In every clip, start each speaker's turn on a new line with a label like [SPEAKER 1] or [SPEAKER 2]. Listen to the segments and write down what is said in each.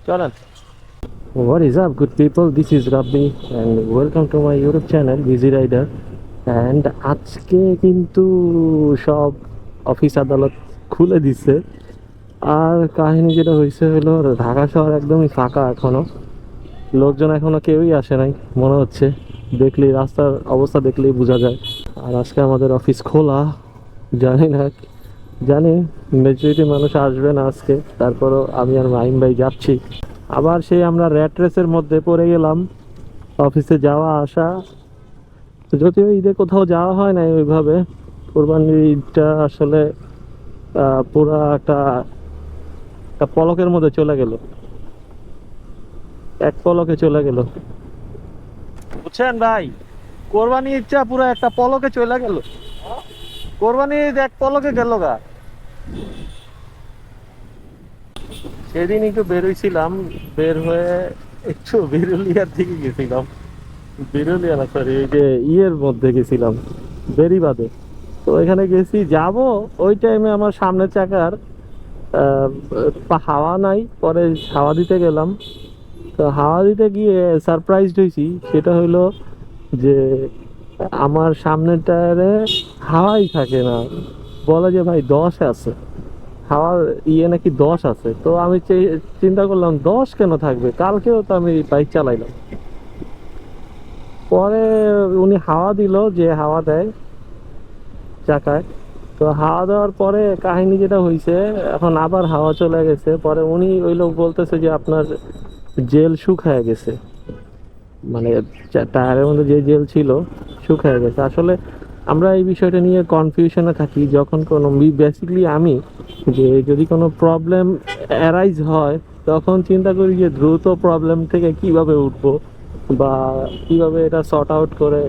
[SPEAKER 1] চলেন। What is up, good people? This is Rabbi and welcome to my YouTube channel Busy Rider. And আজকে কিন্তু সব office আদালত খুলে দিছে। আর কাহিনী যেটা হয়েছে হলো, ঢাকা শহর একদমই ফাঁকা এখনো, লোকজন এখনো কেউই আসে নাই মনে হচ্ছে। দেখলেই রাস্তার অবস্থা দেখলেই বোঝা যায়। আর আজকে আমাদের অফিস খোলা, জানি না, জানি মেজরিটি মানুষ আসবে না আজকে, তারপরও আমি আর মাহিম ভাই যাচ্ছি। আবার সেই আমরা র্যাট রেসের মধ্যে পড়ে গেলাম, অফিসে যাওয়া আসা। যদিও ঈদে কোথাও যাওয়া হয় না ওইভাবে, কোরবানির ঈদটা আসলে পুরা একটা একটা পলকের মধ্যে চলে গেল, এক পলকে চলে গেল, বুঝছেন ভাই? কোরবানি ঈদটা পুরো একটা পলকে চলে গেল, কোরবানি ঈদ এক পলকে গেল গা। সেদিন একটু বেরোইছিলাম, বের হয়ে একটু বিরুলিয়ার দিকে গেছিলাম। বিরুলিয়া না, সরি, এই যে ইয়ের মধ্যে গেছিলাম, বেরিবাদে। তো এখানে গেছি যাব, ওই টাইমে আমার সামনের চাকার হাওয়া নাই। পরে হাওয়া দিতে গেলাম, তো হাওয়া দিতে গিয়ে সারপ্রাইজড হয়েছি। সেটা হইলো যে আমার সামনের টায়ারে হাওয়াই থাকে না। বলে যে ভাই 10 আছে, হাওয়ার ইয়ে নাকি 10 আছে। তো আমি চিন্তা করলাম 10 কেন থাকবে, কালকেও তো আমি বাইক চালাইলাম। পরে উনি হাওয়া দিল, যে হাওয়া দেয় চাকায়। তো হাওয়া দেওয়ার পরে কাহিনী যেটা হয়েছে, এখন আবার হাওয়া চলে গেছে। পরে উনি, ওই লোক বলতেছে যে আপনার জেল শুকায় গেছে, মানে টায়ারের মধ্যে যে জেল ছিল শুকায় গেছে। আসলে আমরা এই বিষয়টা নিয়ে কনফিউশনে থাকি যখন কোনো, বেসিক্যালি আমি, যে যদি কোনো প্রবলেম অ্যারাইজ হয় তখন চিন্তা করি যে দ্রুত প্রবলেম থেকে কিভাবে উঠবো বা কিভাবে এটা সর্ট আউট করে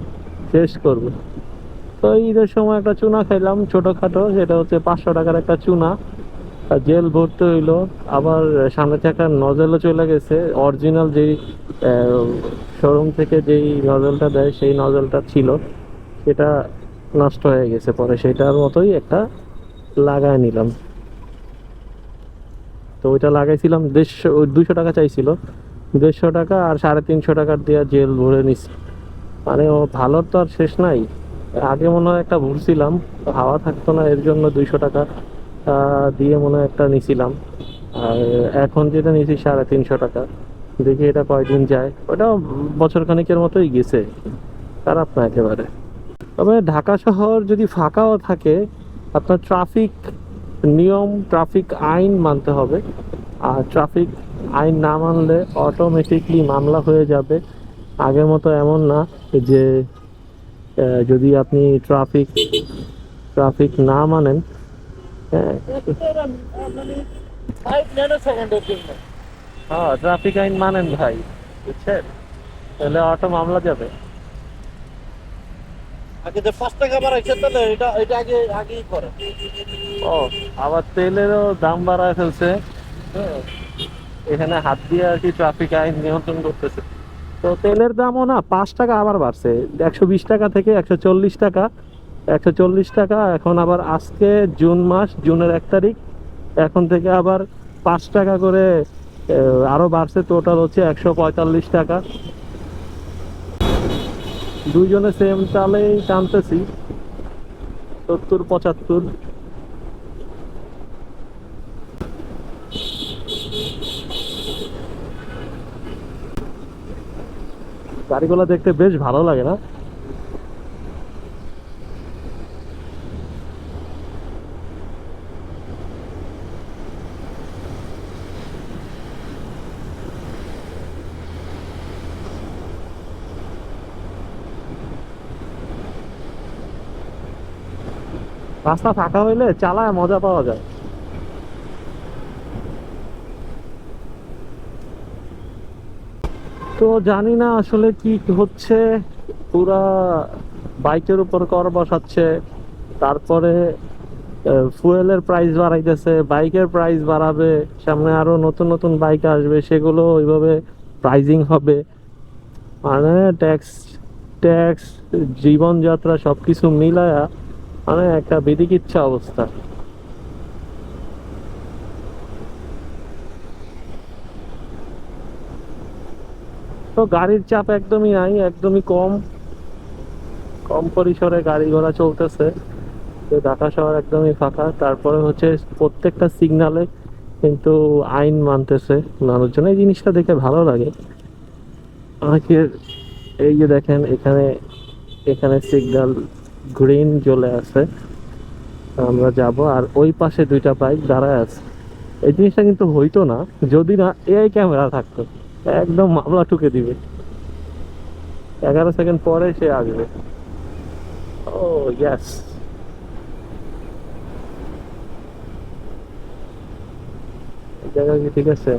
[SPEAKER 1] শেষ করব। তো ঈদের সময় একটা চুনা খাইলাম ছোটোখাটো, সেটা হচ্ছে 500 টাকার একটা চুনা। আর জেল ভরতে হইলো। আবার সামনে চাকার নজেলও চলে গেছে, অরিজিনাল যেই শোরুম থেকে যেই নজলটা দেয় সেই নজলটা ছিল, সেটা নষ্ট হয়ে গেছে। পরে সেটার মতোই একটা লাগায় নিলাম। তো ওইটা লাগাইছিলাম 200 টাকা চাইছিল, 150 টাকা আর 350 টাকার দিয়ে জেল ভরে নিছি। মানে ও ভালোর তো আর শেষ নাই। আগে মনে হয় একটা ভরছিলাম, হাওয়া থাকতো না, এর জন্য 200 টাকা দিয়ে মনে হয় একটা নিছিলাম। আর এখন যেটা নিয়েছি 350 টাকা। দেখি এটা কয়দিন যায়, ওটা বছর খানিকের মতোই গেছে, খারাপ না একেবারে। তবে ঢাকা শহর যদি ফাঁকাও থাকে, আপনার ট্রাফিক নিয়ম, ট্রাফিক আইন মানতে হবে। আর ট্রাফিক আইন না মানলে অটোমেটিকলি মামলা হয়ে যাবে। আগের মতো এমন না যে যদি আপনি ট্রাফিক ট্রাফিক না মানেন, হ্যাঁ, হ্যাঁ, ট্রাফিক আইন মানেন ভাই, বুঝছেন, তাহলে অটো মামলা যাবে।
[SPEAKER 2] আগে যে 5 টাকা বাড়াইছে তাহলে এটা এটা আগে আগেই করে।
[SPEAKER 1] ও, আবার তেলেরও দাম বাড়ায় ফেলছে। হ্যাঁ, এখানে হাত দিয়ে আর কি ট্রাফিক আইন নিয়ন্ত্রণ করতেছে। তো তেলের দামও না 5 টাকা আবার বাড়ছে, 120 টাকা থেকে 140 টাকা। 140 টাকা এখন আবার আজকে জুন মাস, জুনের 1 তারিখ, এখন থেকে আবার 5 টাকা করে আরো বাড়ছে। টোটাল হচ্ছে 145 টাকা। দুইজনে সেম চালেই টানতেছি, 70-75। গাড়িগুলো দেখতে বেশ ভালো লাগে না? রাস্তা ফাঁকা হইলে চালায় মজা পাওয়া যায়। তো জানি না আসলে কি হচ্ছে, পুরা বাইকের উপর কর বসাচ্ছে। তারপরে ফুয়েলের প্রাইস বাড়াইতেছে, বাইকের প্রাইস বাড়াবে, সামনে আরো নতুন নতুন বাইক আসবে, সেগুলো ওইভাবে প্রাইজিং হবে। মানে ট্যাক্স ট্যাক্স জীবনযাত্রা সবকিছু মিলায়া মানে একটা বিধিকিচ্ছা অবস্থা। তো গাড়ির চাপ একদমই নাই, একদমই কম, কম পরিসরে গাড়ি ঘোড়া চলতেছে। তো ঢাকা শহর একদমই ফাঁকা। তারপরে হচ্ছে প্রত্যেকটা সিগনালে কিন্তু আইন মানতেছে মানুষজন, এই জিনিসটা দেখে ভালো লাগে আমাকে। এই যে দেখেন এখানে, এখানে সিগন্যাল গ্রিন জ্বলে আছে, আমরা যাব। আর ওই পাশে দুইটা বাইক দাঁড়ায় আছে। এই জিনিসটা কিন্তু হইতো না যদি না এআই ক্যামেরা থাকতো, একদম মামলা ঠুকে দিবে। 11 সেকেন্ড পরে সে আসবে। ও ইয়েস, জায়গা কি ঠিক আছে?